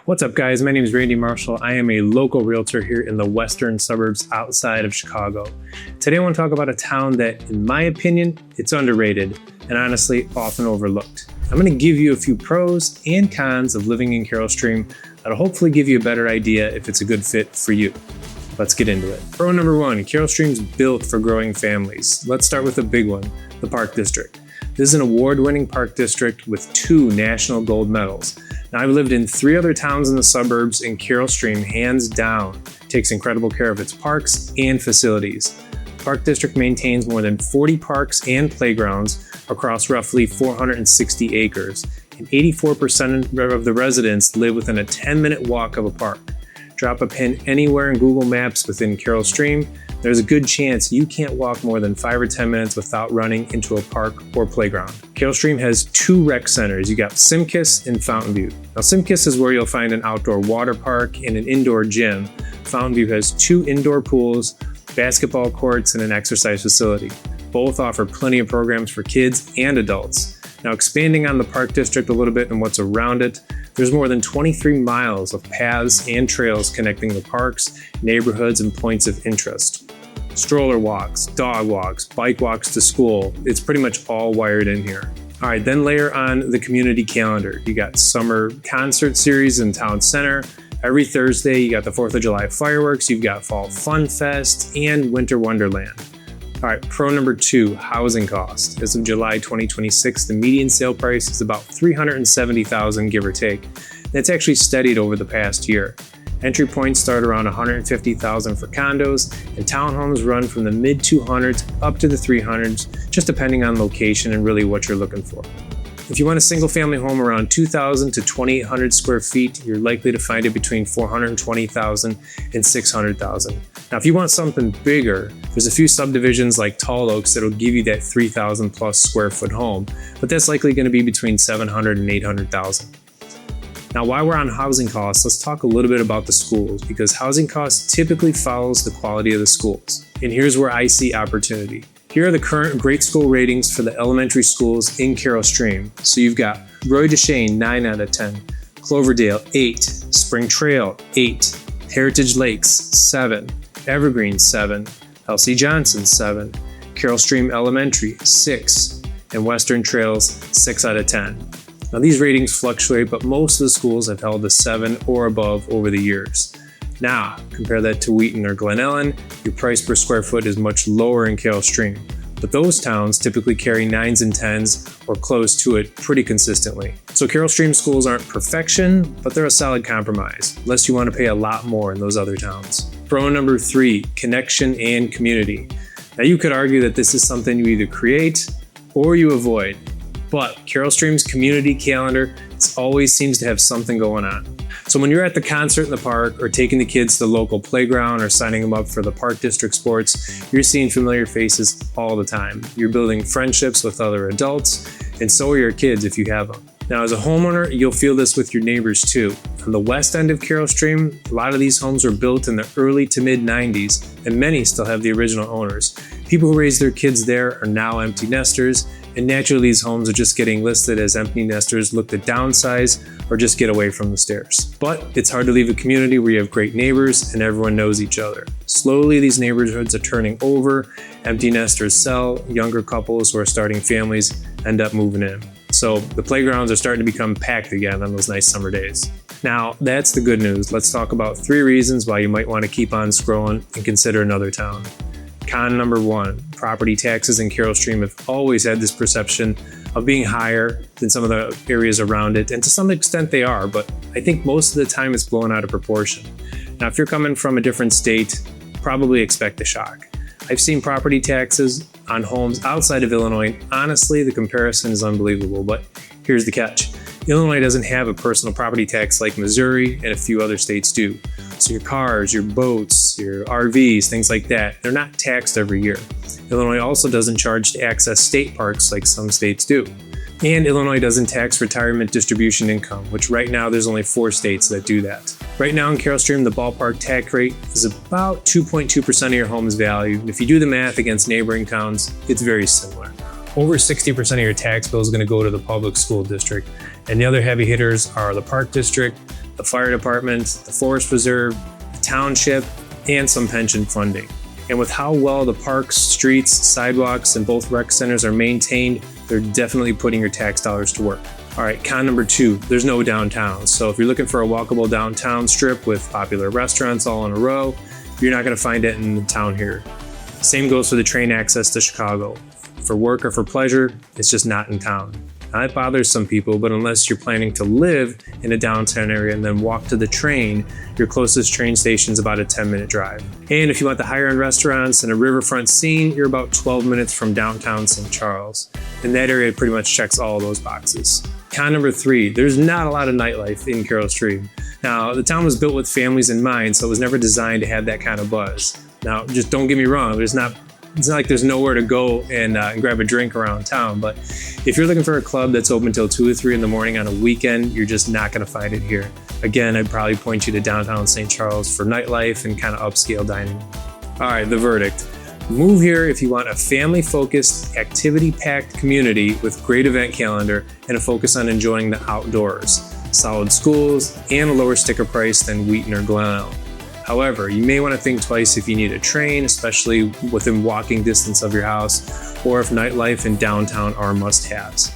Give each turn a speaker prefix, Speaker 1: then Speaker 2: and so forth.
Speaker 1: What's up, guys? My name is Randy Marshall. I am a local realtor here in the western suburbs outside of Chicago. Today I want to talk about a town that, in my opinion, it's underrated and honestly often overlooked. I'm going to give you a few pros and cons of living in Carol Stream that'll hopefully give you a better idea if it's a good fit for you. Let's get into it. Pro number one, Carol Stream's built for growing families. Let's start with a big one, the Park District. This is an award-winning park district with 2 national gold medals. Now, I've lived in 3 other towns in the suburbs, and Carol Stream, hands down, takes incredible care of its parks and facilities. Park District maintains more than 40 parks and playgrounds across roughly 460 acres, and 84% of the residents live within a 10-minute walk of a park. Drop a pin anywhere in Google Maps within Carol Stream, there's a good chance you can't walk more than 5 or 10 minutes without running into a park or playground. Carol Stream has 2 rec centers. You got Simkiss and Fountain View. Now, Simkiss is where you'll find an outdoor water park and an indoor gym. Fountain View has 2 indoor pools, basketball courts, and an exercise facility. Both offer plenty of programs for kids and adults. Now, expanding on the Park District a little bit and what's around it, there's more than 23 miles of paths and trails connecting the parks, neighborhoods, and points of interest. Stroller walks, dog walks, bike walks to school. It's pretty much all wired in here. All right, then layer on the community calendar. You got summer concert series in Town Center. Every Thursday, you got the 4th of July fireworks. You've got Fall Fun Fest and Winter Wonderland. All right, pro number 2, housing cost. As of July 2026, the median sale price is about $370,000, give or take. That's actually steadied over the past year. Entry points start around $150,000 for condos, and townhomes run from the mid-200s up to the 300s, just depending on location and really what you're looking for. If you want a single-family home around 2,000 to 2,800 square feet, you're likely to find it between $420,000 and $600,000. Now, if you want something bigger, there's a few subdivisions like Tall Oaks that'll give you that 3,000 plus square foot home, but that's likely going to be between $700,000 and $800,000. Now, while we're on housing costs, let's talk a little bit about the schools, because housing costs typically follows the quality of the schools. And here's where I see opportunity. Here are the current grade school ratings for the elementary schools in Carol Stream. So you've got Roy DeShane, 9 out of 10, Cloverdale, 8, Spring Trail, 8, Heritage Lakes, 7, Evergreen, 7, L.C. Johnson, 7, Carol Stream Elementary, 6, and Western Trails, 6 out of 10. Now, these ratings fluctuate, but most of the schools have held a 7 or above over the years. Now, compare that to Wheaton or Glen Ellyn, your price per square foot is much lower in Carol Stream, but those towns typically carry 9s and 10s or close to it pretty consistently. So Carol Stream schools aren't perfection, but they're a solid compromise, unless you want to pay a lot more in those other towns. Pro number 3, connection and community. Now, you could argue that this is something you either create or you avoid. But Carol Stream's community calendar always seems to have something going on. So when you're at the concert in the park or taking the kids to the local playground or signing them up for the Park District sports, you're seeing familiar faces all the time. You're building friendships with other adults, and so are your kids if you have them. Now, as a homeowner, you'll feel this with your neighbors too. On the west end of Carol Stream, a lot of these homes were built in the early to mid 90s, and many still have the original owners. People who raised their kids there are now empty nesters, and naturally these homes are just getting listed as empty nesters look to downsize or just get away from the stairs. But it's hard to leave a community where you have great neighbors and everyone knows each other. Slowly, these neighborhoods are turning over, empty nesters sell, younger couples who are starting families end up moving in. So the playgrounds are starting to become packed again on those nice summer days. Now, that's the good news. Let's talk about 3 reasons why you might want to keep on scrolling and consider another town. Con number 1, property taxes in Carol Stream have always had this perception of being higher than some of the areas around it, and to some extent they are, but I think most of the time it's blown out of proportion. Now, if you're coming from a different state, probably expect a shock. I've seen property taxes on homes outside of Illinois. Honestly, the comparison is unbelievable, but here's the catch. Illinois doesn't have a personal property tax like Missouri and a few other states do. So your cars, your boats, your RVs, things like that, they're not taxed every year. Illinois also doesn't charge to access state parks like some states do. And Illinois doesn't tax retirement distribution income, which right now there's only 4 states that do that. Right now in Carol Stream, the ballpark tax rate is about 2.2% of your home's value. If you do the math against neighboring towns, it's very similar. Over 60% of your tax bill is going to go to the public school district, and the other heavy hitters are the Park District, the fire department, the forest preserve, the township, and some pension funding. And with how well the parks, streets, sidewalks, and both rec centers are maintained, they're definitely putting your tax dollars to work. All right, con number 2, there's no downtown. So if you're looking for a walkable downtown strip with popular restaurants all in a row, you're not gonna find it in the town here. Same goes for the train access to Chicago. For work or for pleasure, it's just not in town. Now, that bothers some people, but unless you're planning to live in a downtown area and then walk to the train, your closest train station is about a 10-minute drive. And if you want the higher-end restaurants and a riverfront scene, you're about 12 minutes from downtown St. Charles. And that area pretty much checks all of those boxes. Con number 3, there's not a lot of nightlife in Carroll Stream. Now, the town was built with families in mind, so it was never designed to have that kind of buzz. Now, just don't get me wrong, it's not like there's nowhere to go and grab a drink around town, but if you're looking for a club that's open till 2 or 3 in the morning on a weekend, you're just not gonna find it here. Again, I'd probably point you to downtown St. Charles for nightlife and kind of upscale dining. All right, the verdict. Move here if you want a family-focused, activity-packed community with great event calendar and a focus on enjoying the outdoors, solid schools, and a lower sticker price than Wheaton or Glen Ellyn. However, you may want to think twice if you need a train, especially within walking distance of your house, or if nightlife and downtown are must-haves.